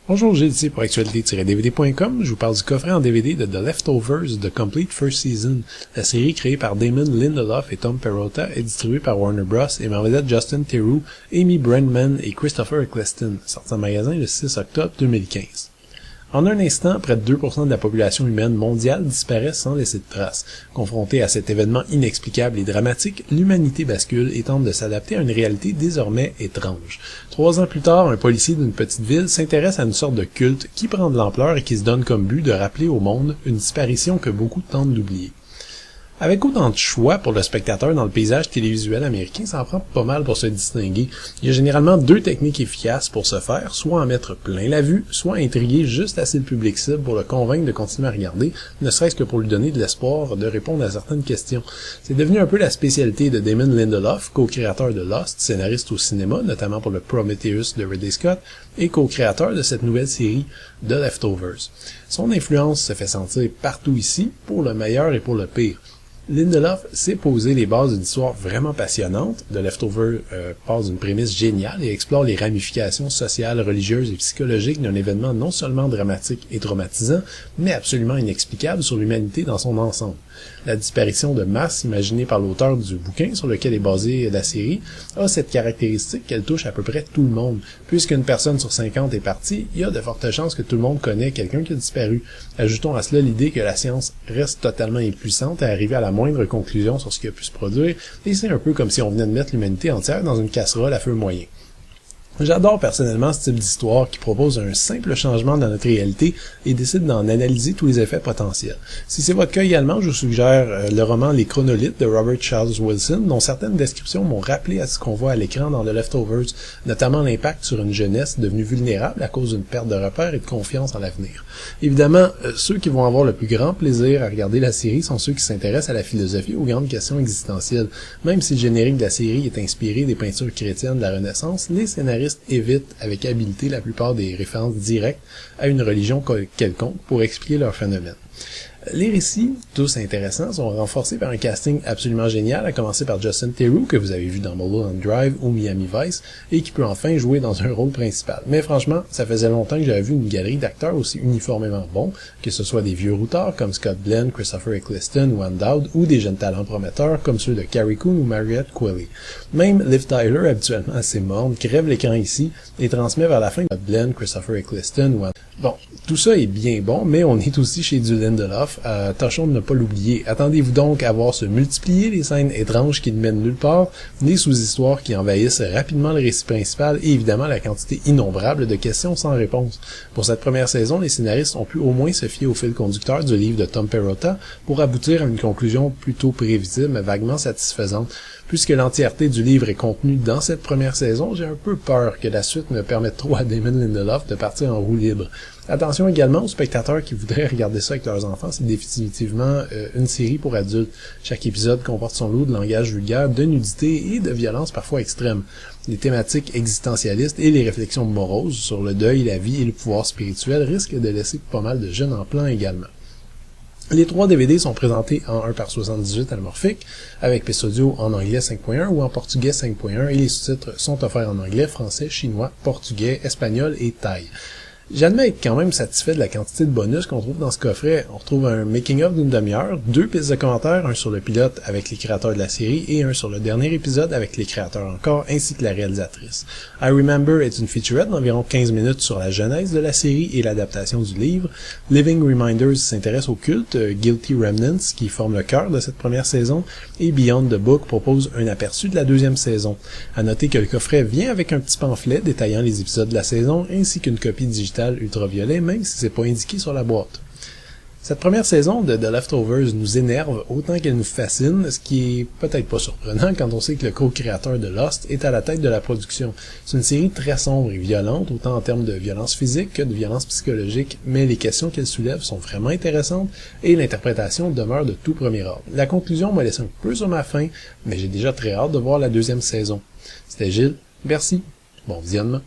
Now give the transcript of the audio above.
Bonjour, Gilles ici pour actualité-dvd.com. Je vous parle du coffret en DVD de The Leftovers The Complete First Season, la série créée par Damon Lindelof et Tom Perrotta et distribuée par Warner Bros. Et met en vedette Justin Theroux, Amy Brenneman et Christopher Eccleston, sorti en magasin le 6 octobre 2015. En un instant, près de 2% de la population humaine mondiale disparaît sans laisser de traces. Confrontée à cet événement inexplicable et dramatique, l'humanité bascule et tente de s'adapter à une réalité désormais étrange. 3 ans plus tard, un policier d'une petite ville s'intéresse à une sorte de culte qui prend de l'ampleur et qui se donne comme but de rappeler au monde une disparition que beaucoup tentent d'oublier. Avec autant de choix pour le spectateur dans le paysage télévisuel américain, ça en prend pas mal pour se distinguer. Il y a généralement 2 techniques efficaces pour ce faire, soit en mettre plein la vue, soit intriguer juste assez le public cible pour le convaincre de continuer à regarder, ne serait-ce que pour lui donner de l'espoir de répondre à certaines questions. C'est devenu un peu la spécialité de Damon Lindelof, co-créateur de Lost, scénariste au cinéma, notamment pour le Prometheus de Ridley Scott, et co-créateur de cette nouvelle série The Leftovers. Son influence se fait sentir partout ici, pour le meilleur et pour le pire. Lindelof s'est posé les bases d'une histoire vraiment passionnante. The Leftovers part d'une prémisse géniale et explore les ramifications sociales, religieuses et psychologiques d'un événement non seulement dramatique et traumatisant, mais absolument inexplicable sur l'humanité dans son ensemble. La disparition de masse imaginée par l'auteur du bouquin sur lequel est basée la série a cette caractéristique qu'elle touche à peu près tout le monde. Puisqu'une personne sur 50 est partie, il y a de fortes chances que tout le monde connaît quelqu'un qui a disparu. Ajoutons à cela l'idée que la science reste totalement impuissante à arriver à la moindre conclusion sur ce qui a pu se produire, et c'est un peu comme si on venait de mettre l'humanité entière dans une casserole à feu moyen. J'adore personnellement ce type d'histoire qui propose un simple changement dans notre réalité et décide d'en analyser tous les effets potentiels. Si c'est votre cas également, je vous suggère le roman Les Chronolithes de Robert Charles Wilson, dont certaines descriptions m'ont rappelé à ce qu'on voit à l'écran dans The Leftovers, notamment l'impact sur une jeunesse devenue vulnérable à cause d'une perte de repères et de confiance en l'avenir. Évidemment, ceux qui vont avoir le plus grand plaisir à regarder la série sont ceux qui s'intéressent à la philosophie et aux grandes questions existentielles. Même si le générique de la série est inspiré des peintures chrétiennes de la Renaissance, les scénaristes évitent avec habileté la plupart des références directes à une religion quelconque pour expliquer leur phénomène. Les récits, tous intéressants, sont renforcés par un casting absolument génial, à commencer par Justin Theroux, que vous avez vu dans Mulholland Drive ou Miami Vice, et qui peut enfin jouer dans un rôle principal. Mais franchement, ça faisait longtemps que j'avais vu une galerie d'acteurs aussi uniformément bons, que ce soit des vieux routards comme Scott Glenn, Christopher Eccleston ou Ann Dowd, ou des jeunes talents prometteurs comme ceux de Carrie Coon ou Mariette Qualley. Même Liv Tyler, habituellement assez morne, crève l'écran ici et transmet vers la fin Scott Glenn, Christopher Eccleston ou Ann. Bon, tout ça est bien bon, mais on est aussi chez du Lindelof. Tâchons de ne pas l'oublier. Attendez-vous donc à voir se multiplier les scènes étranges qui ne mènent nulle part, des sous-histoires qui envahissent rapidement le récit principal et évidemment la quantité innombrable de questions sans réponse. Pour cette première saison, les scénaristes ont pu au moins se fier au fil conducteur du livre de Tom Perrotta pour aboutir à une conclusion plutôt prévisible mais vaguement satisfaisante. Puisque l'entièreté du livre est contenue dans cette première saison, j'ai un peu peur que la suite ne permette trop à Damon Lindelof de partir en roue libre. Attention également aux spectateurs qui voudraient regarder ça avec leurs enfants, c'est définitivement une série pour adultes. Chaque épisode comporte son lot de langage vulgaire, de nudité et de violence parfois extrême. Les thématiques existentialistes et les réflexions moroses sur le deuil, la vie et le pouvoir spirituel risquent de laisser pas mal de jeunes en plan également. Les 3 DVD sont présentés en 1:78 anamorphique, avec Episodio en anglais 5.1 ou en portugais 5.1 et les sous-titres sont offerts en anglais, français, chinois, portugais, espagnol et thaï. J'admets être quand même satisfait de la quantité de bonus qu'on trouve dans ce coffret. On retrouve un making-of d'une demi-heure, 2 pistes de commentaires, un sur le pilote avec les créateurs de la série et un sur le dernier épisode avec les créateurs encore, ainsi que la réalisatrice. I Remember est une featurette d'environ 15 minutes sur la genèse de la série et l'adaptation du livre. Living Reminders s'intéresse au culte, Guilty Remnants qui forme le cœur de cette première saison et Beyond the Book propose un aperçu de la 2e saison. À noter que le coffret vient avec un petit pamphlet détaillant les épisodes de la saison ainsi qu'une copie digitale ultraviolet, même si c'est pas indiqué sur la boîte. Cette première saison de The Leftovers nous énerve autant qu'elle nous fascine, ce qui est peut-être pas surprenant quand on sait que le co-créateur de Lost est à la tête de la production. C'est une série très sombre et violente, autant en termes de violence physique que de violence psychologique, mais les questions qu'elle soulève sont vraiment intéressantes et l'interprétation demeure de tout premier ordre. La conclusion m'a laissé un peu sur ma faim, mais j'ai déjà très hâte de voir la 2e saison. C'était Gilles, merci, bon visionnement.